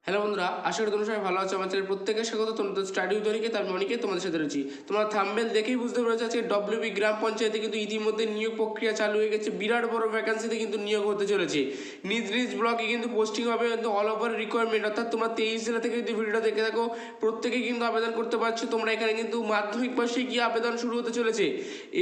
Hello বন্ধুরা, আশা করি তোমরা সবাই ভালো আছো। আমার চ্যানেল প্রত্যেকের স্বাগত। তোমাদের স্টাডি উইথ তার অনেকে তোমাদের সাথে রয়েছি। তোমরা থাম্বনেল দেখেই বুঝতে পেরেছো আজকে ডব্লিউবি গ্রাম পঞ্চায়েতে কিন্তু ইতিমধ্যে নিয়োগ প্রক্রিয়া চালু হয়ে গেছে। বিরাট বড় ভ্যাকান্সিতে কিন্তু নিয়োগ হতে চলেছে। নিজ নিজ ব্লকে কিন্তু পোস্টিং হবে, কিন্তু অল ওভার রিকোয়ারমেন্ট, অর্থাৎ তোমরা 23 জেলা থেকে যদি ভিডিওটা দেখে থাকো প্রত্যেকেই কিন্তু আবেদন করতে পারছো। তোমরা এখানে কিন্তু মাধ্যমিক পাশে গিয়ে আবেদন শুরু হতে চলেছে।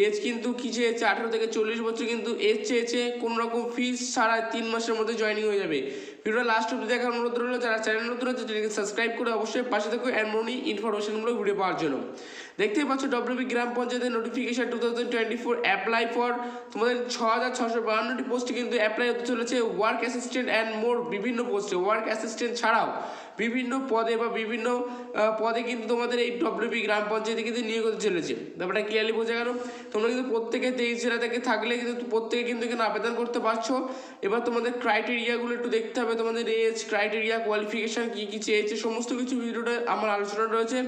এজ কিন্তু কি চেয়েছে, 18 থেকে 40 বছর কিন্তু এজ চেয়েছে। কোনো রকম ফিস ছাড়া 3 মাসের মধ্যে জয়েনিং হয়ে যাবে। ভিডিওটা লাস্ট অব্দি দেখার অনুরোধ রইল। যারা চ্যানেল নতুন আছে চ্যানেলকে সাবস্ক্রাইব করে অবশ্যই পাশে থাকো এমন ইনফরমেশনগুলো ভিডিও পাওয়ার জন্য। দেখতেই পাচ্ছ ডব্লিউবি গ্রাম পঞ্চায়েতের নোটিফিকেশন 2024 অ্যাপ্লাই ফর তোমাদের 6652টি পোস্টে কিন্তু অ্যাপ্লাই হতে চলেছে। ওয়ার্ক অ্যাসিস্ট্যান্ট অ্যান্ড মোর বিভিন্ন পোস্টে, ওয়ার্ক অ্যাসিস্ট্যান্ট ছাড়াও বিভিন্ন পদে বা বিভিন্ন পদে কিন্তু তোমাদের এই ডব্লিউবি গ্রাম পঞ্চায়েতে কিন্তু নিয়োগ হতে চলেছে। ব্যাপারটা ক্লিয়ারলি বোঝা গেল। তোমরা কিন্তু প্রত্যেকে 23 জেলা থেকে থাকলে কিন্তু প্রত্যেকে কিন্তু এখানে আবেদন করতে পারছো। এবার তোমাদের ক্রাইটেরিয়াগুলো একটু দেখতে হবে। তোমাদের এজ, ক্রাইটেরিয়া, কোয়ালিফিকেশান কী কী চেয়েছে সমস্ত কিছু ভিডিওটা আমার আলোচনা রয়েছে।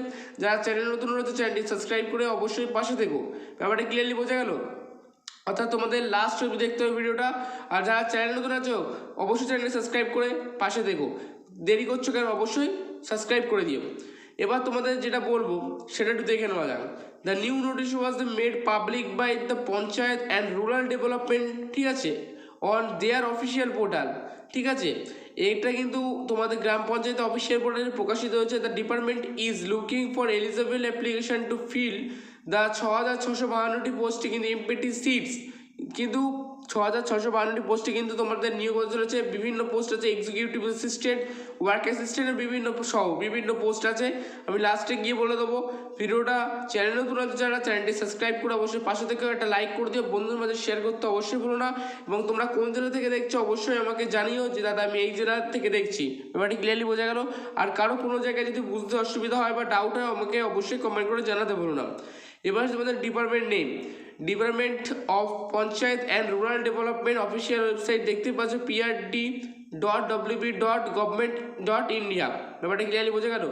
যারা চ্যানেল নতুন রয়েছে চ্যানেলটি সাবস্ক্রাইব করে অবশ্যই পাশে থেকো। ব্যাপারটা ক্লিয়ারলি বোঝা গেল। অর্থাৎ তোমাদের লাস্ট অবধি দেখতে হবে ভিডিওটা। আর যারা চ্যানেল নতুন আছো অবশ্যই চ্যানেলটি সাবস্ক্রাইব করে পাশে থেকো। দেরি করছো কেন, অবশ্যই সাবস্ক্রাইব করে দিও। এবার তোমাদের যেটা বলবো সেটা একটু দেখে নেওয়া যাক। The new notice was the made public by the panchayat and rural development, ঠিক আছে, অন দেয়ার অফিসিয়াল পোর্টাল। ঠিক আছে, এটা কিন্তু তোমাদের গ্রাম পঞ্চায়েত অফিসিয়াল পোর্টালে প্রকাশিত হয়েছে। The department is looking for eligible application to fill the 6652টি পোস্টে কিন্তু এমপিটি সিটস, কিন্তু 6652টি পোস্টে কিন্তু তোমাদের নিয়োগ হতে চলেছে। বিভিন্ন পোস্ট আছে, এক্সিকিউটিভ অ্যাসিস্ট্যান্ট, ওয়ার্ক অ্যাসিস্ট্যান্টের বিভিন্ন সহ বিভিন্ন পোস্ট আছে। আমি লাস্টে গিয়ে বলে দেবো। ভিডিওটা চ্যানেল নতুন আছে যারা চ্যানেলটি সাবস্ক্রাইব করে অবশ্যই পাশে থেকে একটা লাইক করে দিও, বন্ধুদের মাঝে শেয়ার করতে অবশ্যই ভুলো না। এবং তোমরা কোন জেলা থেকে দেখছো অবশ্যই আমাকে জানিও যে দাদা আমি এই জেলা থেকে দেখছি। ব্যাপারটি ক্লিয়ারলি বোঝা গেল। আর কারো কোনো জায়গায় যদি বুঝতে অসুবিধা হয় বা ডাউট হয় আমাকে অবশ্যই কমেন্ট করে জানাতে ভুলো না। এবার তোমাদের department name, department of panchayat and rural development official website দেখতে পাচ্ছ prd.wb.government.india। ব্যাপারটা ক্লিয়ারলি বোঝা গেল।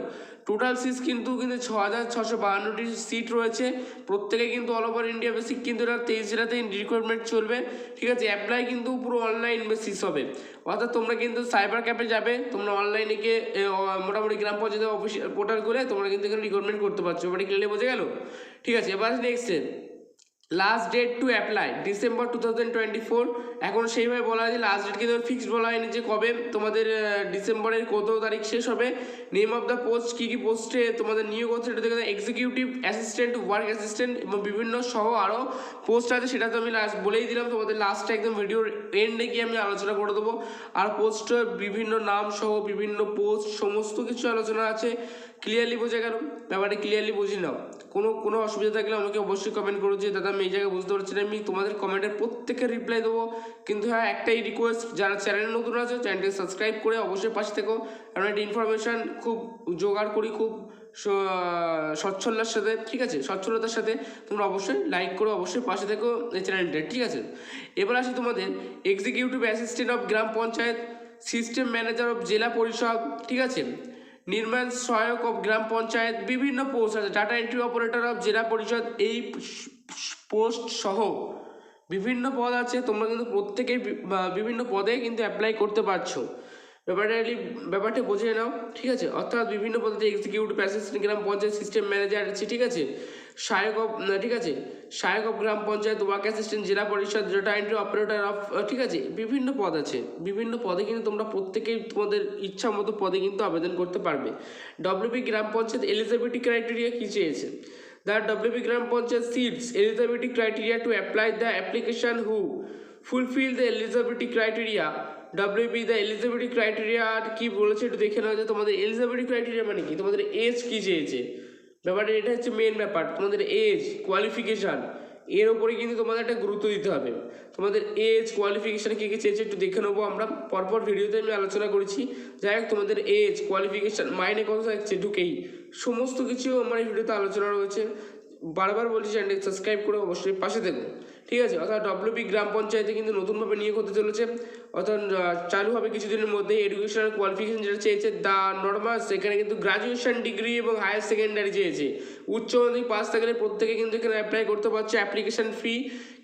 টোটাল সিট কিন্তু 6652টি সিট রয়েছে। প্রত্যেকে কিন্তু অল ওভার ইন্ডিয়া বেসিক কিন্তু এটা 23 জেলাতে রিক্রুটমেন্ট চলবে। ঠিক আছে, অ্যাপ্লাই কিন্তু পুরো অনলাইন বেসিস হবে। অর্থাৎ তোমরা কিন্তু সাইবার ক্যাফে যাবে, তোমরা অনলাইনে গিয়ে মোটামুটি গ্রাম পঞ্চায়েতের অফিসিয়াল পোর্টাল করে তোমরা কিন্তু এখানে রিক্রুটমেন্ট করতে পারছো। ব্যাপারটা ক্লিয়ারলি বোঝা গেল। ঠিক আছে, এবার next last date to apply December 2024। এখন সেইভাবে বলা হয়েছে, লাস্ট ডেট কিন্তু ফিক্সড বলা হয়নি যে কবে তোমাদের ডিসেম্বরের কত তারিখ শেষ হবে। নেম অফ দ্য পোস্ট, কী কী পোস্টে তোমাদের নিয়োগ হচ্ছে সেটা দেখে এক্সিকিউটিভ অ্যাসিস্ট্যান্ট, ওয়ার্ক অ্যাসিস্ট্যান্ট এবং বিভিন্ন সহ আরও পোস্ট আছে। সেটা তো আমি লাস্ট বলেই দিলাম। তোমাদের লাস্টে একদম ভিডিওর এন্ডে গিয়ে আমি আলোচনা করে দেবো। আর পোস্টের বিভিন্ন নাম সহ বিভিন্ন পোস্ট সমস্ত কিছু আলোচনা আছে। ক্লিয়ারলি বোঝা গেল। ব্যাপারটা ক্লিয়ারলি বুঝি নাও। কোনো অসুবিধা থাকলে আমাকে অবশ্যই কমেন্ট করো যে দাদা আমি এই জায়গায় বুঝতে পারছি না। আমি তোমাদের কমেন্টের প্রত্যেকের রিপ্লাই দেবো। কিন্তু হ্যাঁ, একটাই রিকোয়েস্ট, যারা চ্যানেল নতুন আছে চ্যানেলটি সাবস্ক্রাইব করে অবশ্যই পাশে থেকো। কারণ একটা ইনফরমেশান খুব জোগাড় করি খুব সচ্ছলতার সাথে। ঠিক আছে, সচ্ছলতার সাথে তোমরা অবশ্যই লাইক করো, অবশ্যই পাশে থেকো এই চ্যানেলটা। ঠিক আছে, এবার আসি তোমাদের executive assistant of gram panchayat, system manager of জেলা পরিষদ, ঠিক আছে, নির্মাণ সহায়ক অফ গ্রাম পঞ্চায়েত, বিভিন্ন পোস্ট আছে, ডাটা এন্ট্রি অপারেটর অফ জেলা পরিষদ, এই পোস্ট সহ বিভিন্ন পদ আছে। তোমরা কিন্তু প্রত্যেকেই বিভিন্ন পদে কিন্তু অ্যাপ্লাই করতে পারছো। ব্যাপারটা বুঝে নাও। ঠিক আছে, অর্থাৎ বিভিন্ন পদে এক্সিকিউটিভ অ্যাসিস্ট্যান্ট গ্রাম পঞ্চায়েত, সিস্টেম ম্যানেজার আছে, ঠিক আছে, সহায়ক অফ, ঠিক আছে, সহায়ক of gram panchayat, work assistant জেলা পরিষদ, ডাটা এন্ট্রি অপারেটর অফ, ঠিক আছে, বিভিন্ন পদ আছে। বিভিন্ন পদে কিন্তু তোমরা প্রত্যেকেই তোমাদের ইচ্ছা মতো পদে কিন্তু আবেদন করতে পারবে। ডব্লিউবি গ্রাম পঞ্চায়েত এলিজিবিলিটি ক্রাইটেরিয়া কী চেয়েছে? The WB Gram Panchayat seats eligibility criteria to apply the application who fulfill the eligibility criteria. WB the eligibility criteria কি বলেছে একটু দেখে নাও যে তোমাদের eligibility criteria মানে কি, তোমাদের এজ কি চেয়েছে। ব্যাপারটা এটা হচ্ছে মেন ব্যাপার। তোমাদের এজ, কোয়ালিফিকেশান, এর ওপরে কিন্তু তোমাদের একটা গুরুত্ব দিতে হবে। তোমাদের এজ, কোয়ালিফিকেশান কী কী চেয়েছে একটু দেখে নেবো আমরা। পরপর ভিডিওতে আমি আলোচনা করেছি। যাই হোক, তোমাদের এজ, কোয়ালিফিকেশান, মাইনে কত থাকছে ঢুকেই সমস্ত কিছু আমার এই ভিডিওতে আলোচনা রয়েছে। বারবার বলছি চ্যানেলটি সাবস্ক্রাইব করে অবশ্যই পাশে দেবো। ঠিক আছে, অর্থাৎ ডব্লিউবি গ্রাম পঞ্চায়েতে কিন্তু নতুনভাবে নিয়োগ হতে চলেছে। অর্থাৎ চালু হবে কিছুদিনের মধ্যে। এডুকেশনাল কোয়ালিফিকেশন যেটা চেয়েছে দ্য নর্মাল, সেখানে কিন্তু গ্রাজুয়েশন ডিগ্রি এবং হায়ার সেকেন্ডারি চেয়েছে। উচ্চ মাধ্যমিক পাস থাকলে প্রত্যেকে কিন্তু এখানে অ্যাপ্লাই করতে পারছে। অ্যাপ্লিকেশন ফি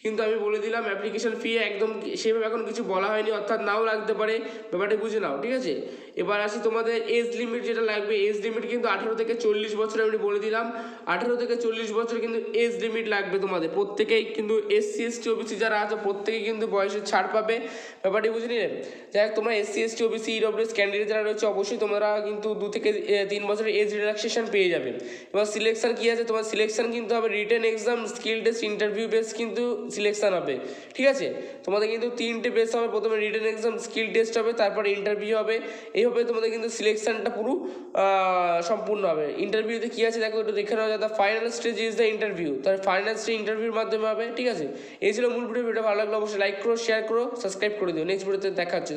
কিন্তু আমি বলে দিলাম অ্যাপ্লিকেশন ফি একদম সেভাবে এখন কিছু বলা হয়নি, অর্থাৎ নাও লাগতে পারে, ব্যাপারটা বুঝে নাও, ঠিক আছে। এবার আসি তোমাদের এজ লিমিট যেটা লাগবে, এজ লিমিট কিন্তু 18 থেকে 40 বছর আমি বলে দিলাম, 18 থেকে 40 বছর কিন্তু এজ লিমিট লাগবে তোমাদের প্রত্যেকেই, কিন্তু SC ST OBC যারা আছে প্রত্যেকেই কিন্তু বয়সের ছাড় পাবে, ব্যাপারটি বুঝে নিলে। যাই হোক তোমরা SC ST OBC EWS candidate যারা রয়েছে অবশ্যই তোমরা কিন্তু 2 থেকে 3 বছরের এজ রিল্যাক্সেশন পেয়ে যাবে। এবার সিলেকশন কী আছে, তোমার সিলেকশন কিন্তু হবে written exam, skill test, interview base কিন্তু সিলেকশন হবে, ঠিক আছে। তোমাদের কিন্তু 3টে বেস হবে, প্রথমে রিটেন এক্সাম, স্কিল টেস্ট হবে, তারপরে ইন্টারভিউ হবে, এইভাবে তোমাদের কিন্তু সিলেকশনটা পুরো সম্পূর্ণ হবে। ইন্টারভিউতে কী আছে দেখো, একটু দেখে নেওয়া যায়। The final stage is the interview, তার ফাইনাল স্টেজ ইন্টারভিউর মাধ্যমে হবে, ঠিক আছে। এই ছিল মূল ভিডিও। ভালো লাগলো অবশ্যই লাইক করো, শেয়ার করো, সাবস্ক্রাইব করে দিও। নেক্সট ভিডিওতে দেখা হচ্ছে।